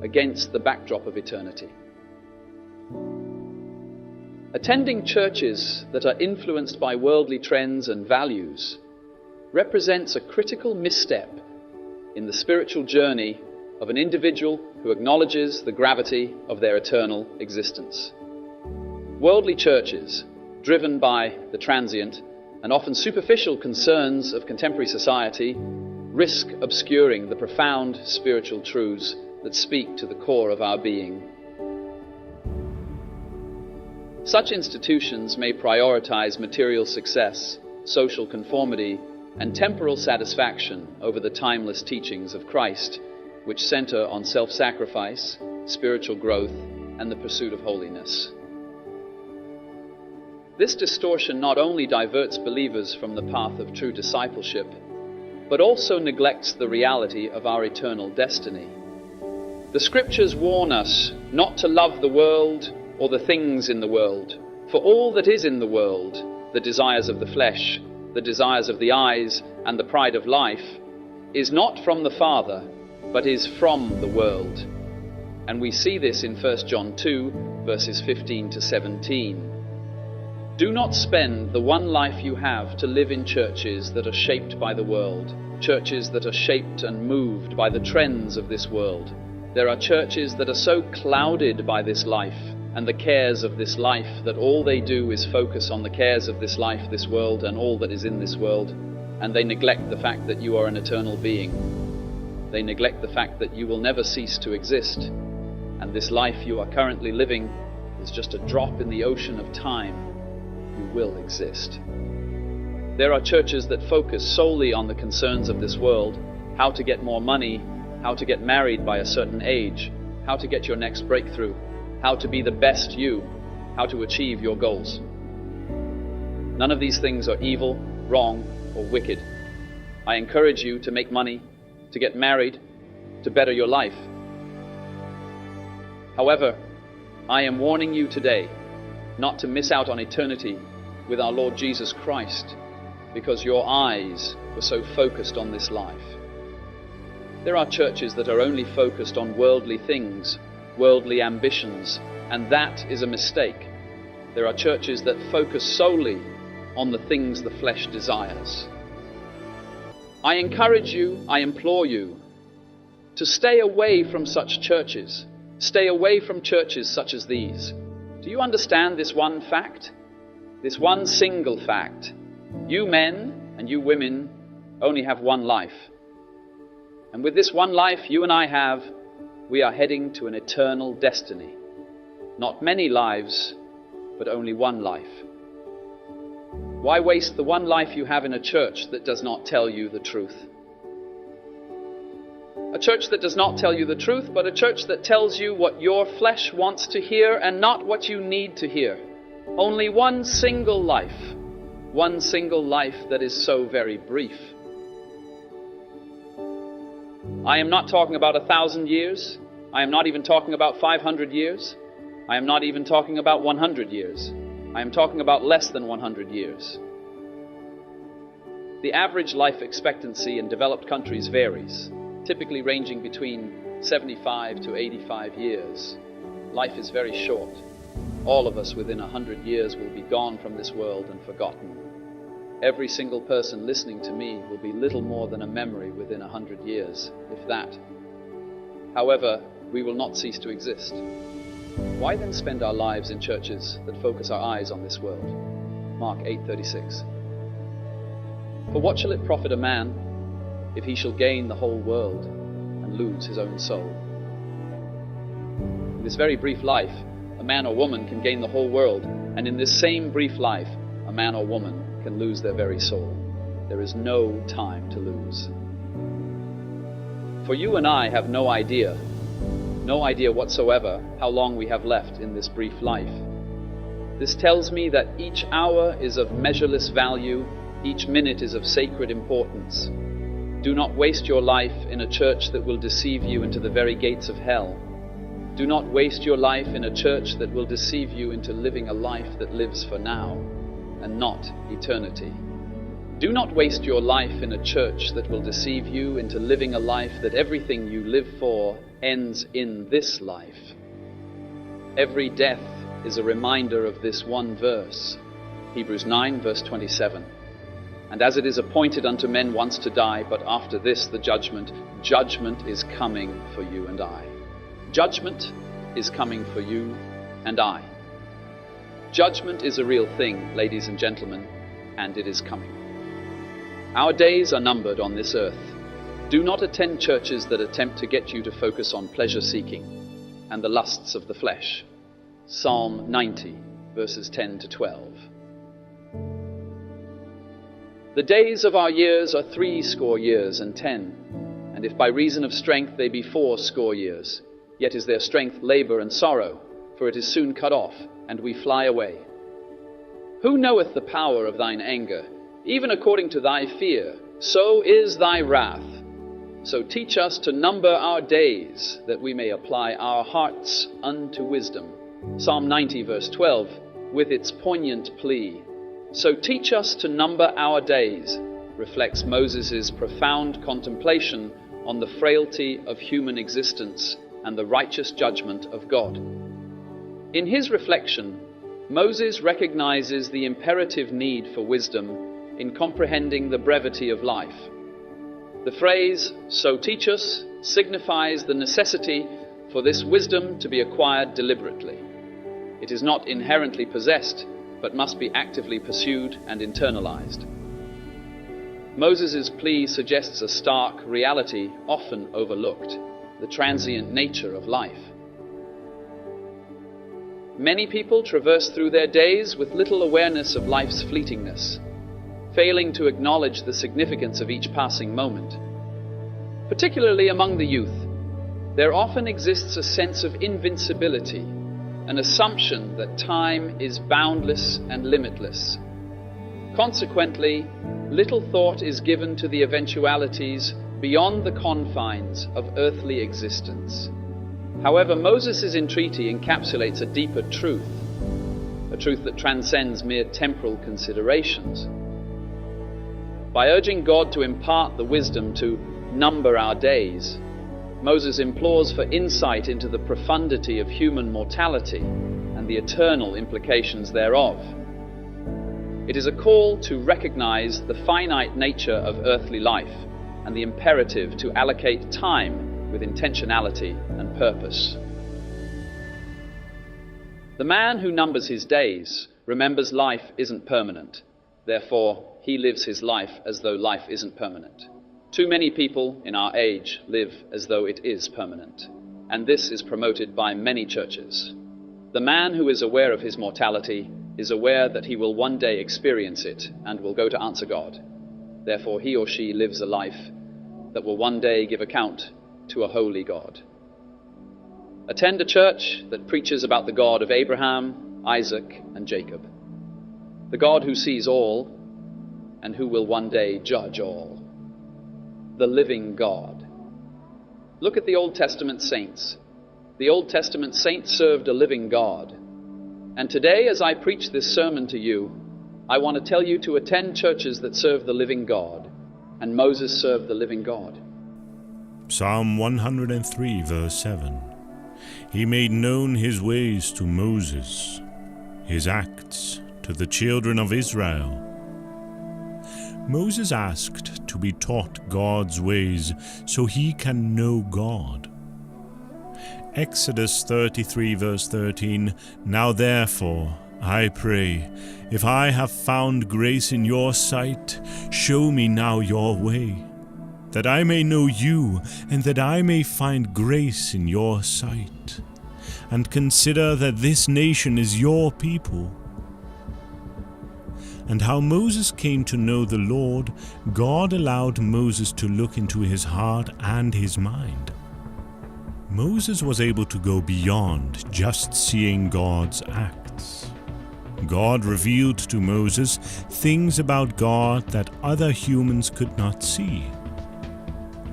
against the backdrop of eternity. Attending churches that are influenced by worldly trends and values represents a critical misstep in the spiritual journey of an individual who acknowledges the gravity of their eternal existence. Worldly churches, driven by the transient and often superficial concerns of contemporary society, risk obscuring the profound spiritual truths that speak to the core of our being. Such institutions may prioritize material success, social conformity, and temporal satisfaction over the timeless teachings of Christ, which center on self-sacrifice, spiritual growth, and the pursuit of holiness. This distortion not only diverts believers from the path of true discipleship, but also neglects the reality of our eternal destiny. The Scriptures warn us not to love the world or the things in the world, for all that is in the world, the desires of the flesh, the desires of the eyes, and the pride of life, is not from the Father, but is from the world. And we see this in 1 John 2, verses 15 to 17. Do not spend the one life you have to live in churches that are shaped by the world, churches that are shaped and moved by the trends of this world. There are churches that are so clouded by this life and the cares of this life that all they do is focus on the cares of this life, this world, and all that is in this world, and they neglect the fact that you are an eternal being. They neglect the fact that you will never cease to exist, and this life you are currently living is just a drop in the ocean of time. You will exist. There are churches that focus solely on the concerns of this world, how to get more money, how to get married by a certain age, how to get your next breakthrough, how to be the best you, how to achieve your goals. None of these things are evil, wrong, or wicked. I encourage you to make money, to get married, to better your life. However, I am warning you today not to miss out on eternity with our Lord Jesus Christ, because your eyes were so focused on this life. There are churches that are only focused on worldly things, worldly ambitions, and that is a mistake. There are churches that focus solely on the things the flesh desires. I encourage you, I implore you, to stay away from such churches. Stay away from churches such as these. Do you understand this one fact? This one single fact. You men and you women only have one life. And with this one life you and I have, we are heading to an eternal destiny. Not many lives, but only one life. Why waste the one life you have in a church that does not tell you the truth? A church that does not tell you the truth, but a church that tells you what your flesh wants to hear and not what you need to hear. Only one single life that is so very brief. I am not talking about 1,000 years. I am not even talking about 500 years. I am not even talking about 100 years. I am talking about less than 100 years. The average life expectancy in developed countries varies, typically ranging between 75 to 85 years. Life is very short. All of us within 100 years will be gone from this world and forgotten. Every single person listening to me will be little more than a memory within 100 years, if that. However, we will not cease to exist. Why then spend our lives in churches that focus our eyes on this world? Mark 8:36. For what shall it profit a man if he shall gain the whole world and lose his own soul? In this very brief life, a man or woman can gain the whole world, and in this same brief life, a man or woman can lose their very soul. There is no time to lose. For you and I have no idea whatsoever how long we have left in this brief life. This tells me that each hour is of measureless value, each minute is of sacred importance. Do not waste your life in a church that will deceive you into the very gates of hell. Do not waste your life in a church that will deceive you into living a life that lives for now and not eternity. Do not waste your life in a church that will deceive you into living a life that everything you live for ends in this life. Every death is a reminder of this one verse, Hebrews 9, verse 27. And as it is appointed unto men once to die, but after this the judgment, judgment is coming for you and I. Judgment is coming for you and I. Judgment is a real thing, ladies and gentlemen, and it is coming. Our days are numbered on this earth. Do not attend churches that attempt to get you to focus on pleasure-seeking and the lusts of the flesh. Psalm 90, verses 10 to 12. The days of our years are 80 years and 10, and if by reason of strength they be 80 years, yet is their strength labour and sorrow, for it is soon cut off, and we fly away. Who knoweth the power of thine anger? Even according to thy fear, so is thy wrath. So teach us to number our days, that we may apply our hearts unto wisdom. Psalm 90, verse 12, with its poignant plea. So teach us to number our days, reflects Moses' profound contemplation on the frailty of human existence and the righteous judgment of God. In his reflection, Moses recognizes the imperative need for wisdom in comprehending the brevity of life. The phrase, so teach us, signifies the necessity for this wisdom to be acquired deliberately. It is not inherently possessed, but must be actively pursued and internalized. Moses' plea suggests a stark reality often overlooked, the transient nature of life. Many people traverse through their days with little awareness of life's fleetingness, failing to acknowledge the significance of each passing moment. Particularly among the youth, there often exists a sense of invincibility, an assumption that time is boundless and limitless. Consequently, little thought is given to the eventualities beyond the confines of earthly existence. However, Moses' entreaty encapsulates a deeper truth, a truth that transcends mere temporal considerations. By urging God to impart the wisdom to number our days, Moses implores for insight into the profundity of human mortality and the eternal implications thereof. It is a call to recognize the finite nature of earthly life and the imperative to allocate time with intentionality and purpose. The man who numbers his days remembers life isn't permanent. Therefore, he lives his life as though life isn't permanent. Too many people in our age live as though it is permanent, and this is promoted by many churches. The man who is aware of his mortality is aware that he will one day experience it and will go to answer God. Therefore, he or she lives a life that will one day give account to a holy God. Attend a church that preaches about the God of Abraham, Isaac, and Jacob, the God who sees all and who will one day judge all. The living God. Look at the Old Testament saints. The Old Testament saints served a living God. And today, as I preach this sermon to you, I want to tell you to attend churches that serve the living God. And Moses served the living God. Psalm 103, verse 7. He made known his ways to Moses, his acts to the children of Israel. Moses asked to be taught God's ways so he can know God. Exodus 33 verse 13, Now therefore, I pray, if I have found grace in your sight, show me now your way, that I may know you, and that I may find grace in your sight. And consider that this nation is your people. And how Moses came to know the Lord, God allowed Moses to look into his heart and his mind. Moses was able to go beyond just seeing God's acts. God revealed to Moses things about God that other humans could not see.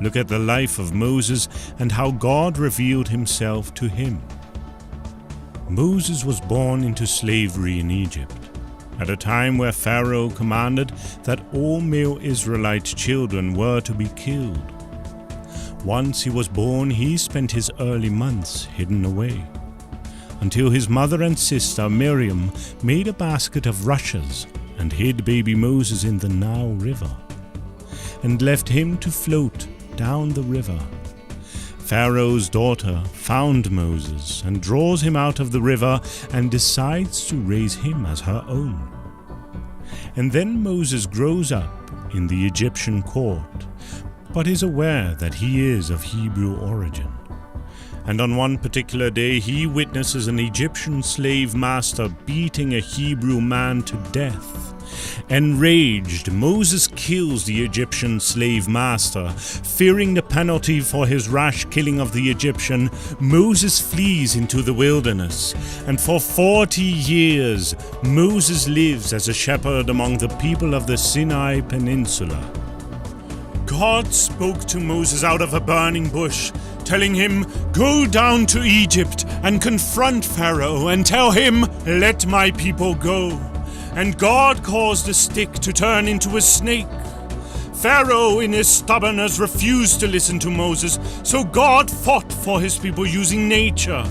Look at the life of Moses and how God revealed himself to him. Moses was born into slavery in Egypt, at a time where Pharaoh commanded that all male Israelite children were to be killed. Once he was born, he spent his early months hidden away, until his mother and sister Miriam made a basket of rushes and hid baby Moses in the Nile River, and left him to float down the river. Pharaoh's daughter found Moses and draws him out of the river and decides to raise him as her own. And then Moses grows up in the Egyptian court, but is aware that he is of Hebrew origin. And on one particular day he witnesses an Egyptian slave master beating a Hebrew man to death. Enraged, Moses kills the Egyptian slave master. Fearing the penalty for his rash killing of the Egyptian, Moses flees into the wilderness, and for 40 years Moses lives as a shepherd among the people of the Sinai Peninsula. God spoke to Moses out of a burning bush, telling him, "Go down to Egypt and confront Pharaoh and tell him, 'Let my people go.' And God caused a stick to turn into a snake. Pharaoh, in his stubbornness, refused to listen to Moses, so God fought for his people using nature.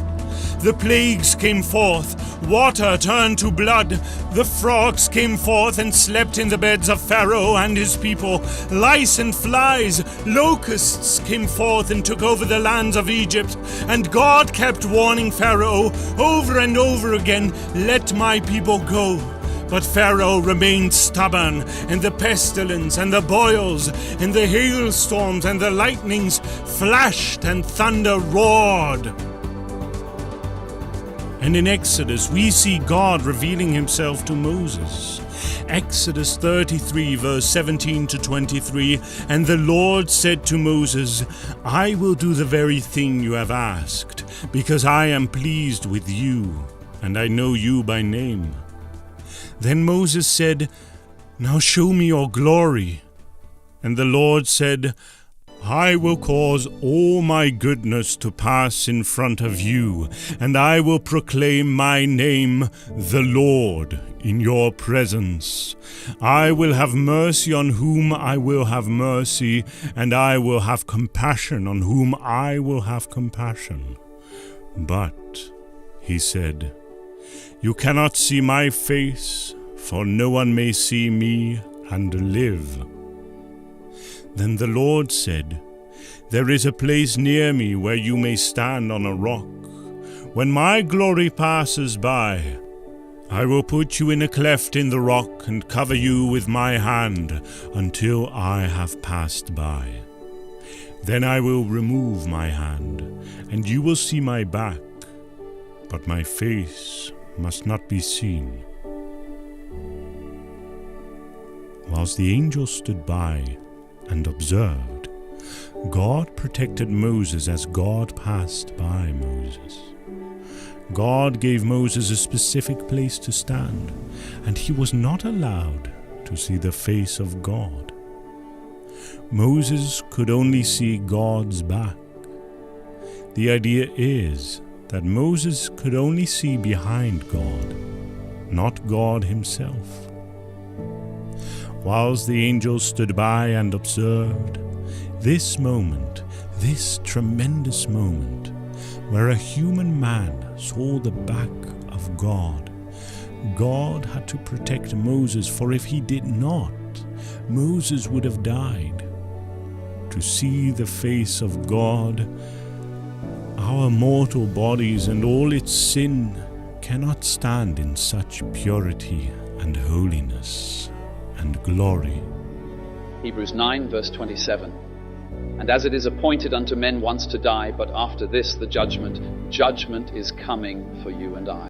The plagues came forth, water turned to blood, the frogs came forth and slept in the beds of Pharaoh and his people, lice and flies, locusts came forth and took over the lands of Egypt, and God kept warning Pharaoh over and over again, 'Let my people go.' But Pharaoh remained stubborn, and the pestilence and the boils and the hailstorms and the lightnings flashed and thunder roared." And in Exodus we see God revealing himself to Moses. Exodus 33 verse 17 to 23, "And the Lord said to Moses, 'I will do the very thing you have asked, because I am pleased with you, and I know you by name.' Then Moses said, 'Now show me your glory.' And the Lord said, 'I will cause all my goodness to pass in front of you, and I will proclaim my name, the Lord, in your presence. I will have mercy on whom I will have mercy, and I will have compassion on whom I will have compassion.' But," he said, "you cannot see my face, for no one may see me and live." Then the Lord said, "There is a place near me where you may stand on a rock. When my glory passes by, I will put you in a cleft in the rock and cover you with my hand until I have passed by. Then I will remove my hand, and you will see my back, but my face must not be seen." Whilst the angel stood by and observed, God protected Moses as God passed by Moses. God gave Moses a specific place to stand, and he was not allowed to see the face of God. Moses could only see God's back. The idea is that Moses could only see behind God, not God himself. Whilst the angel stood by and observed, this moment, this tremendous moment, where a human man saw the back of God, God had to protect Moses, for if he did not, Moses would have died. To see the face of God, our mortal bodies and all its sin cannot stand in such purity and holiness and glory. Hebrews 9 verse 27. "And as it is appointed unto men once to die, but after this the judgment is coming for you and I."